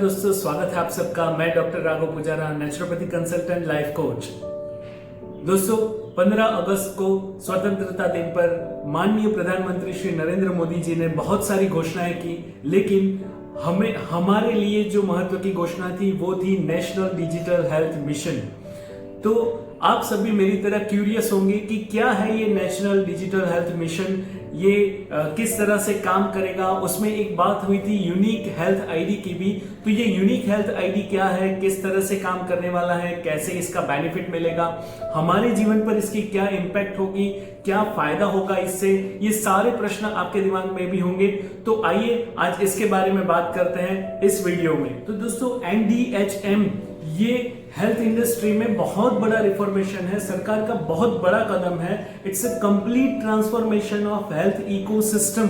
दोस्तों, स्वागत है आप सबका। मैं doctor Raghav Pujara, naturopathy consultant, life coach. दोस्तों, 15 अगस्त को स्वतंत्रता दिन पर माननीय प्रधानमंत्री श्री नरेंद्र मोदी जी ने बहुत सारी घोषणाएं की, लेकिन हमारे लिए जो महत्व की घोषणा थी वो थी नेशनल डिजिटल हेल्थ मिशन। तो आप सभी मेरी तरह क्यूरियस होंगे कि क्या है ये नेशनल डिजिटल हेल्थ मिशन, ये किस तरह से काम करेगा। उसमें एक बात हुई थी यूनिक हेल्थ आईडी की भी, तो ये यूनिक हेल्थ आईडी क्या है, किस तरह से काम करने वाला है, कैसे इसका बेनिफिट मिलेगा, हमारे जीवन पर इसकी क्या इंपैक्ट होगी, क्या फायदा होगा इससे, ये सारे प्रश्न आपके दिमाग में भी होंगे। तो आइए आज इसके बारे में बात करते हैं इस वीडियो में। तो दोस्तों, NDHM ये हेल्थ इंडस्ट्री में बहुत बड़ा रिफॉर्मेशन है, सरकार का बहुत बड़ा कदम है। It's a complete transformation of health ecosystem.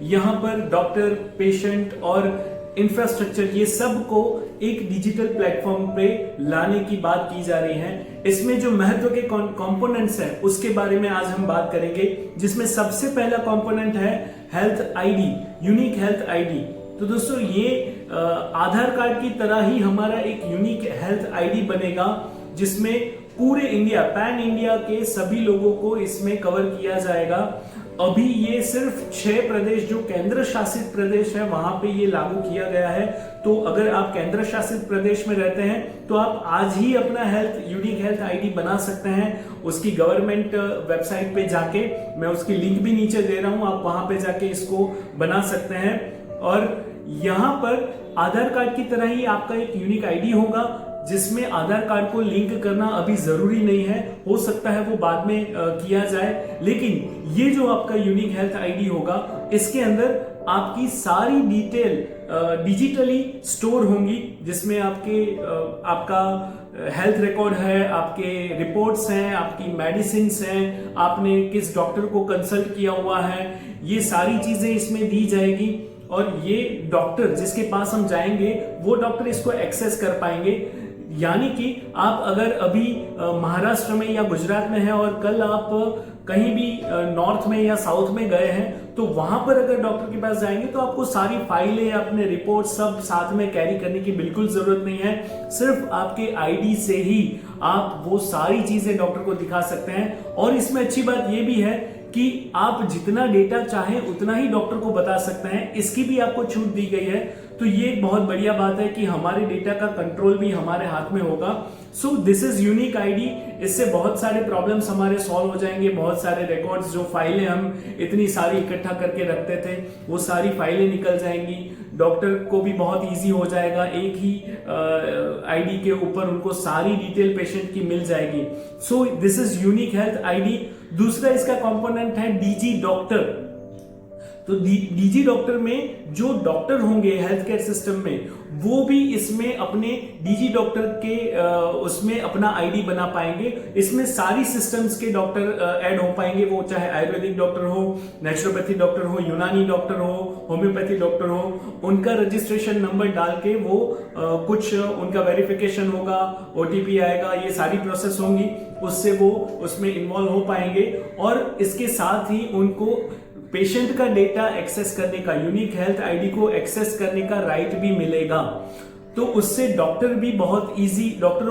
यहाँ पर डॉक्टर, पेशेंट और इंफ्रास्ट्रक्चर, ये सब को एक डिजिटल प्लेटफॉर्म पे लाने की बात की जा रही है। इसमें जो महत्व के कंपोनेंट्स हैं उसके बारे में आज हम बात करेंगे, जिसमें सबसे पहला कंपोनेंट है health ID, unique health ID. तो दोस्तों, ये आधार कार्ड की तरह ही हमारा एक यूनिक हेल्थ आईडी बनेगा, जिसमें पूरे इंडिया, पैन इंडिया के सभी लोगों को इसमें कवर किया जाएगा। अभी ये सिर्फ 6 प्रदेश जो केंद्र शासित प्रदेश है वहां पे ये लागू किया गया है। तो अगर आप केंद्र शासित प्रदेश में रहते हैं तो आप आज ही अपना यूनिक हेल्थ आईडी बना सकते हैं। उसकी गवर्नमेंट वेबसाइट पे जाके, मैं उसकी लिंक भी नीचे दे रहा हूं, आप वहां पे जाके इसको बना सकते हैं। और यहां पर आधार कार्ड की तरह ही आपका एक यूनिक आईडी होगा, जिसमें आधार कार्ड को लिंक करना अभी जरूरी नहीं है, हो सकता है वो बाद में किया जाए। लेकिन ये जो आपका यूनिक हेल्थ आईडी होगा, इसके अंदर आपकी सारी डिटेल डिजिटली स्टोर होंगी, जिसमें आपका हेल्थ रिकॉर्ड है, आपके रिपोर्ट्स हैं, आपकी मेडिसिन्स हैं, आपने किस डॉक्टर को कंसल्ट किया हुआ है, ये सारी चीजें इसमें दी जाएगी। और ये डॉक्टर जिसके पास हम जाएंगे वो डॉक्टर इसको एक्सेस कर पाएंगे। यानी कि आप अगर अभी महाराष्ट्र में या गुजरात में हैं और कल आप कहीं भी नॉर्थ में या साउथ में गए हैं, तो वहां पर अगर डॉक्टर के पास जाएंगे तो आपको सारी फाइलें, अपने रिपोर्ट सब साथ में कैरी करने की बिल्कुल जरूरत नहीं है। सिर्फ आपके आईडी से ही आप वो सारी चीजें डॉक्टर को दिखा सकते हैं। और इसमें अच्छी बात यह भी है कि आप जितना डेटा चाहें उतना ही डॉक्टर को बता सकते हैं, इसकी भी आपको छूट दी गई है। तो ये एक बहुत बढ़िया बात है कि हमारे डेटा का कंट्रोल भी हमारे हाथ में होगा। So this is unique ID. इससे बहुत सारे प्रॉब्लम्स हमारे सॉल्व हो जाएंगे। बहुत सारे रिकॉर्ड्स, जो फाइलें हम इतनी सारी इकट्ठा करके रखते थे, वो सारी फाइलें निकल जाएंगी। डॉक्टर को भी बहुत इजी हो जाएगा, एक ही आईडी के ऊपर उनको सारी डिटेल पेशेंट की मिल जाएगी। So this is unique health ID. दूसरा इसका कंपोनेंट है डीजी डॉक्टर। तो डीजी डॉक्टर में जो डॉक्टर होंगे हेल्थ केयर सिस्टम में, वो भी इसमें अपने डीजी डॉक्टर के उसमें अपना आईडी बना पाएंगे। इसमें सारी सिस्टम्स के डॉक्टर ऐड हो पाएंगे, वो चाहे आयुर्वेदिक डॉक्टर हो, नेचुरोपैथी डॉक्टर हो, यूनानी डॉक्टर हो, होम्योपैथी डॉक्टर हो। उनका रजिस्ट्रेशन नंबर डाल के वो कुछ उनका वेरिफिकेशन होगा, OTP आएगा, ये सारी प्रोसेस होंगी, उससे वो उसमें इन्वॉल्व हो पाएंगे। और इसके साथ ही उनको पेशेंट का डेटा एक्सेस करने का, यूनिक हेल्थ आईडी को एक्सेस करने का राइट भी मिलेगा। तो उससे डॉक्टरों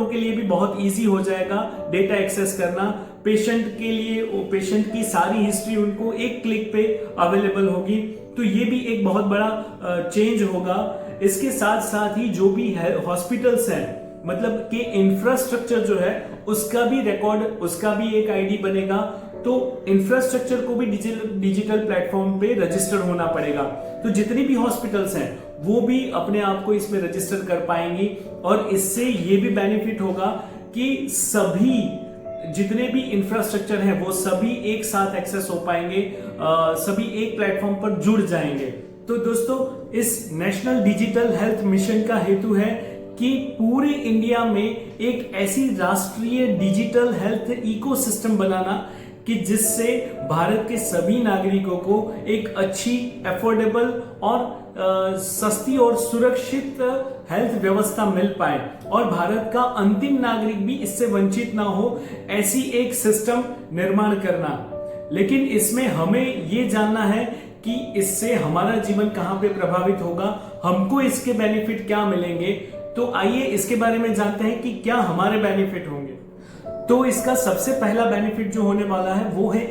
के लिए भी बहुत इजी हो जाएगा डेटा एक्सेस करना। पेशेंट के लिए पेशेंट की सारी हिस्ट्री उनको एक क्लिक पे अवेलेबल होगी। तो ये भी एक बहुत बड़ा चेंज होगा। इसके साथ साथ ही जो भी हॉस्पिटल्स हैं, मतलब कि इंफ्रास्ट्रक्चर जो है, उसका भी रिकॉर्ड, उसका भी एक आईडी बनेगा। तो इंफ्रास्ट्रक्चर को भी डिजिटल प्लेटफॉर्म पे रजिस्टर होना पड़ेगा। तो जितनी भी हॉस्पिटल्स हैं वो भी अपने आप को इसमें रजिस्टर कर पाएंगी। और इससे ये भी बेनिफिट होगा कि सभी जितने भी इंफ्रास्ट्रक्चर हैं वो सभी एक साथ एक्सेस हो पाएंगे, सभी एक प्लेटफॉर्म पर जुड़ जाएंगे। तो दोस्तों, इस नेशनल डिजिटल हेल्थ मिशन का हेतु है कि पूरे इंडिया में एक ऐसी राष्ट्रीय डिजिटल हेल्थ इकोसिस्टम बनाना कि जिससे भारत के सभी नागरिकों को एक अच्छी, अफोर्डेबल और सस्ती और सुरक्षित हेल्थ व्यवस्था मिल पाए और भारत का अंतिम नागरिक भी इससे वंचित ना हो, ऐसी एक सिस्टम निर्माण करना। लेकिन इसमें हमें ये जानना है कि इससे हमारा जीवन कहां पे प्रभावित होगा, हमको इसके बेनिफिट क्या मिलेंगे, तो आइए इसके बारे में जानते हैं कि क्या हमारे बेनिफिट होंगे। तो इसका सबसे पहला बेनिफिट जो होने वाला है वो है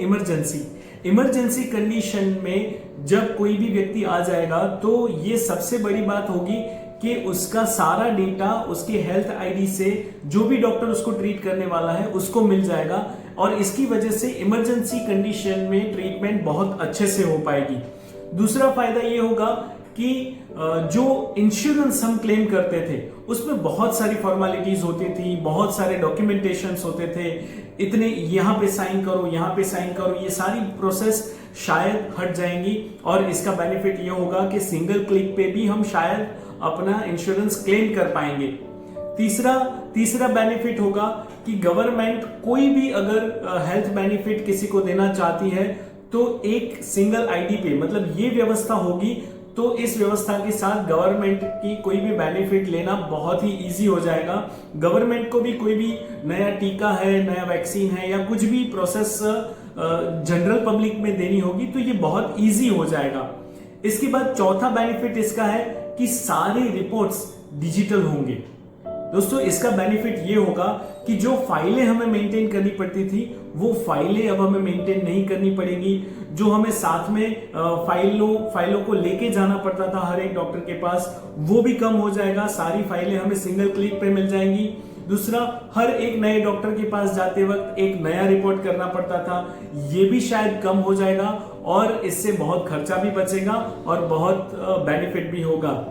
इमरजेंसी कंडीशन में जब कोई भी व्यक्ति आ जाएगा तो ये सबसे बड़ी बात होगी कि उसका सारा डेटा उसके हेल्थ आईडी से जो भी डॉक्टर उसको ट्रीट करने वाला है उसको मिल जाएगा और इसकी वजह से इमरजेंसी कंडीशन में ट्रीटमेंट बहुत अच्छे से हो पाएगी। दूसरा फायदा ये होगा कि जो इंश्योरेंस हम क्लेम करते थे उसमें बहुत सारी फॉर्मेलिटीज होती थी, बहुत सारे डॉक्यूमेंटेशंस होते थे, इतने यहाँ पे साइन करो, यहाँ पे साइन करो, ये सारी प्रोसेस शायद हट जाएंगी और इसका बेनिफिट ये होगा कि सिंगल क्लिक पे भी हम शायद अपना इंश्योरेंस क्लेम कर पाएंगे। तीसरा बेनिफिट होगा कि गवर्नमेंट कोई भी अगर हेल्थ बेनिफिट किसी को देना चाहती है तो एक सिंगल आईडी पे, मतलब ये व्यवस्था होगी तो इस व्यवस्था के साथ गवर्नमेंट की कोई भी बेनिफिट लेना बहुत ही इजी हो जाएगा। गवर्नमेंट को भी कोई भी नया टीका है, नया वैक्सीन है या कुछ भी प्रोसेस जनरल पब्लिक में देनी होगी तो ये बहुत इजी हो जाएगा। इसके बाद चौथा बेनिफिट इसका है कि सारे रिपोर्ट्स डिजिटल होंगे। दोस्तों इसका बेनिफिट ये होगा कि जो फाइलें हमें मेंटेन करनी पड़ती थी वो फाइलें अब हमें मेंटेन नहीं करनी पड़ेगी। जो हमें साथ में फाइलों को लेके जाना पड़ता था हर एक डॉक्टर के पास वो भी कम हो जाएगा, सारी फाइलें हमें सिंगल क्लिक पे मिल जाएंगी। दूसरा, हर एक नए डॉक्टर के पास जाते वक्त एक नया रिपोर्ट करना पड़ता था, ये भी शायद कम हो जाएगा और इससे बहुत खर्चा भी बचेगा और बहुत बेनिफिट भी होगा।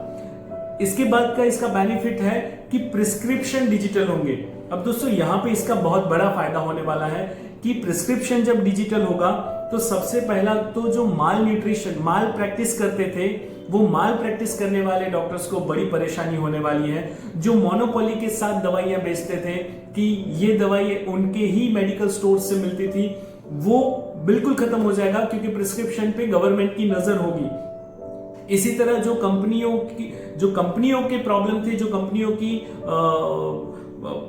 इसके बाद का इसका बेनिफिट है कि प्रिस्क्रिप्शन डिजिटल होंगे। अब दोस्तों यहाँ पे इसका बहुत बड़ा फायदा होने वाला है कि प्रिस्क्रिप्शन जब डिजिटल होगा तो सबसे पहला तो जो माल प्रैक्टिस करते थे वो माल प्रैक्टिस करने वाले डॉक्टर्स को बड़ी परेशानी होने वाली है। जो मोनोपोली के साथ दवाइयां बेचते थे कि ये दवाई उनके ही मेडिकल स्टोर से मिलती थी वो बिल्कुल खत्म हो जाएगा क्योंकि प्रिस्क्रिप्शन पे गवर्नमेंट की नजर होगी। इसी तरह जो कंपनियों के प्रॉब्लम थे, जो कंपनियों की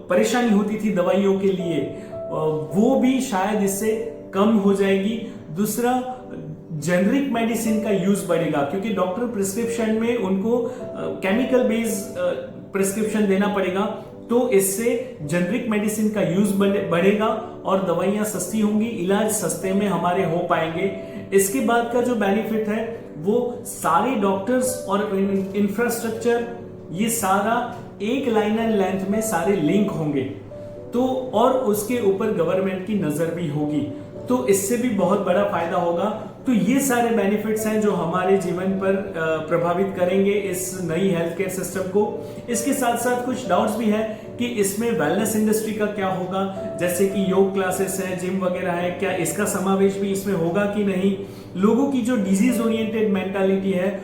परेशानी होती थी दवाइयों के लिए, वो भी शायद इससे कम हो जाएगी। दूसरा, जेनरिक मेडिसिन का यूज बढ़ेगा क्योंकि डॉक्टर प्रिस्क्रिप्शन में उनको केमिकल बेस्ड प्रिस्क्रिप्शन देना पड़ेगा तो इससे जेनरिक मेडिसिन का यूज बढ़ेगा और दवाइयां सस्ती होंगी, इलाज सस्ते में हमारे हो पाएंगे। इसके बाद का जो बेनिफिट है वो सारे डॉक्टर्स और इंफ्रास्ट्रक्चर ये सारा एक लाइन एंड लेंथ में सारे लिंक होंगे तो और उसके ऊपर गवर्नमेंट की नजर भी होगी तो इससे भी बहुत बड़ा फायदा होगा। तो ये सारे बेनिफिट्स हैं जो हमारे जीवन पर प्रभावित करेंगे इस नई हेल्थ केयर सिस्टम को। इसके साथ साथ कुछ डाउट्स भी है कि इसमें वेलनेस इंडस्ट्री का क्या होगा, जैसे कि योग क्लासेस है, जिम वगैरह है, क्या इसका समावेश भी इसमें होगा कि नहीं। लोगों की जो डिजीज ओरिएंटेड मेंटालिटी है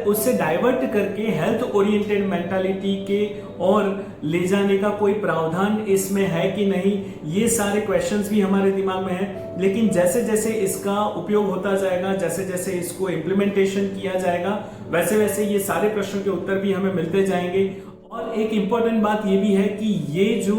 उससे डाइवर्ट करके हेल्थ ओरिएंटेड मेंटालिटी के और ले जाने का कोई प्रावधान इसमें है कि नहीं, ये सारे क्वेश्चंस भी हमारे दिमाग में है। लेकिन जैसे जैसे इसका उपयोग होता जाएगा, जैसे जैसे इसको इम्प्लीमेंटेशन किया जाएगा, वैसे वैसे ये सारे प्रश्नों के उत्तर भी हमें मिलते जाएंगे। और एक इंपॉर्टेंट बात ये भी है कि ये जो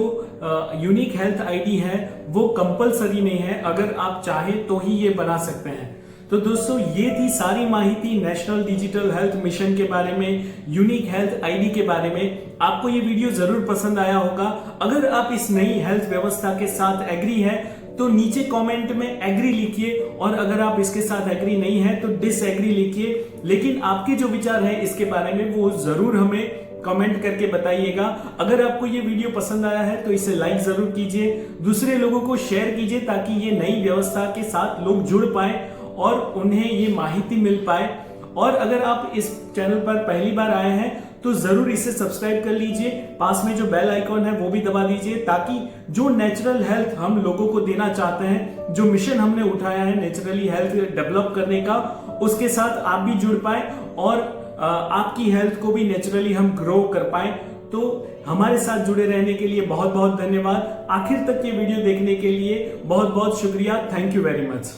यूनिक हेल्थ आईडी है वो कंपलसरी नहीं है, अगर आप चाहें तो ही ये बना सकते हैं। तो दोस्तों ये थी सारी माहिती नेशनल डिजिटल हेल्थ मिशन के बारे में, यूनिक हेल्थ आईडी के बारे में। आपको ये वीडियो जरूर पसंद आया होगा। अगर आप इस नई हेल्थ व्यवस्था के साथ एग्री है तो नीचे कमेंट में एग्री लिखिए और अगर आप इसके साथ एग्री नहीं है तो डिसएग्री लिखिए। लेकिन आपके जो विचार है इसके बारे में वो जरूर हमें कमेंट करके बताइएगा। अगर आपको ये वीडियो पसंद आया है तो इसे लाइक जरूर कीजिए, दूसरे लोगों को शेयर कीजिए ताकि ये नई व्यवस्था के साथ लोग जुड़ पाए और उन्हें ये माहिती मिल पाए। और अगर आप इस चैनल पर पहली बार आए हैं तो जरूर इसे सब्सक्राइब कर लीजिए, पास में जो बेल आइकॉन है वो भी दबा दीजिए ताकि जो नेचुरल हेल्थ हम लोगों को देना चाहते हैं, जो मिशन हमने उठाया है नेचुरली हेल्थ डेवलप करने का, उसके साथ आप भी जुड़ पाए और आपकी हेल्थ को भी नेचुरली हम ग्रो कर पाए। तो हमारे साथ जुड़े रहने के लिए बहुत बहुत धन्यवाद। आखिर तक ये वीडियो देखने के लिए बहुत बहुत शुक्रिया। Thank you very much.